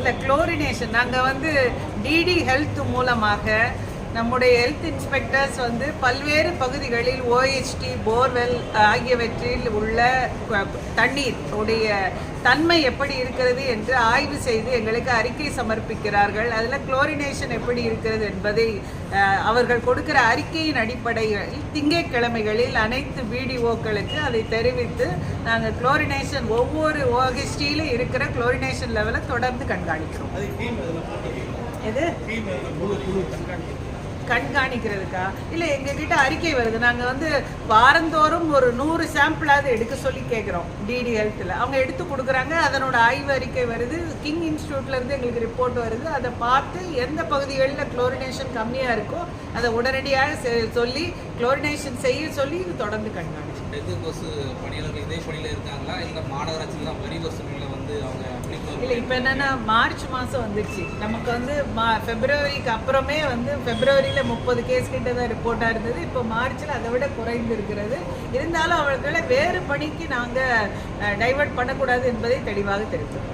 இல்லை குளோரினேஷன் நாங்கள் வந்து டிடி ஹெல்த் மூலமாக நம்முடைய ஹெல்த் இன்ஸ்பெக்டர்ஸ் வந்து பல்வேறு பகுதிகளில் ஓஎச்டி போர்வெல் ஆகியவற்றில் உள்ள தண்ணீர் உடைய தன்மை எப்படி இருக்கிறது என்று ஆய்வு செய்து எங்களுக்கு அறிக்கை சமர்ப்பிக்கிறார்கள். அதில் குளோரினேஷன் எப்படி இருக்கிறது என்பதை அவர்கள் கொடுக்கிற அறிக்கையின் அடிப்படையில் திங்கட்கிழமைகளில் அனைத்து பிடிஓக்களுக்கு அதை தெரிவித்து நாங்கள் குளோரினேஷன் ஒவ்வொரு ஓஎஸ்டியிலும் இருக்கிற குளோரினேஷன் லெவலை தொடர்ந்து கண்காணிக்கிறோம். எது கண்காணிக்கிறதுக்கா? இல்லை, எங்ககிட்ட அறிக்கை வருது. நாங்கள் வந்து வாரந்தோறும் ஒரு 100 சாம்பிளாவது எடுக்க சொல்லி கேட்குறோம் டிடி ஹெல்த்தில். அவங்க எடுத்து கொடுக்குறாங்க. அதனோட ஆய்வு அறிக்கை வருது. கிங் இன்ஸ்டியூட்லேருந்து எங்களுக்கு ரிப்போர்ட் வருது. அதை பார்த்து எந்த பகுதிகளில் குளோரினேஷன் கம்மியாக இருக்கோ அதை உடனடியாக சொல்லி குளோரினேஷன் செய்ய சொல்லி இது தொடர்ந்து கண்காணிச்சு. கொசு பணியாளர்கள் இதே பணியில் இருக்காங்களா? இல்லை மாநகராட்சியில் தான் வரி வசூலில் வந்து அவங்க இல்லை, இப்போ என்னென்னா மார்ச் மாதம் வந்துடுச்சு. நமக்கு வந்து ஃபெப்ரவரிக்கு அப்புறமே வந்து ஃபெப்ரவரியில் 30 கேஸ் கிட்ட தான் ரிப்போர்ட்டாக இருந்தது. இப்போ மார்ச்சில் அதை விட குறைந்து இருக்கிறது. இருந்தாலும் அவர்களை வேறு பணிக்கு நாங்கள் டைவர்ட் பண்ணக்கூடாது என்பதை தெளிவாக தெரிவித்தோம்.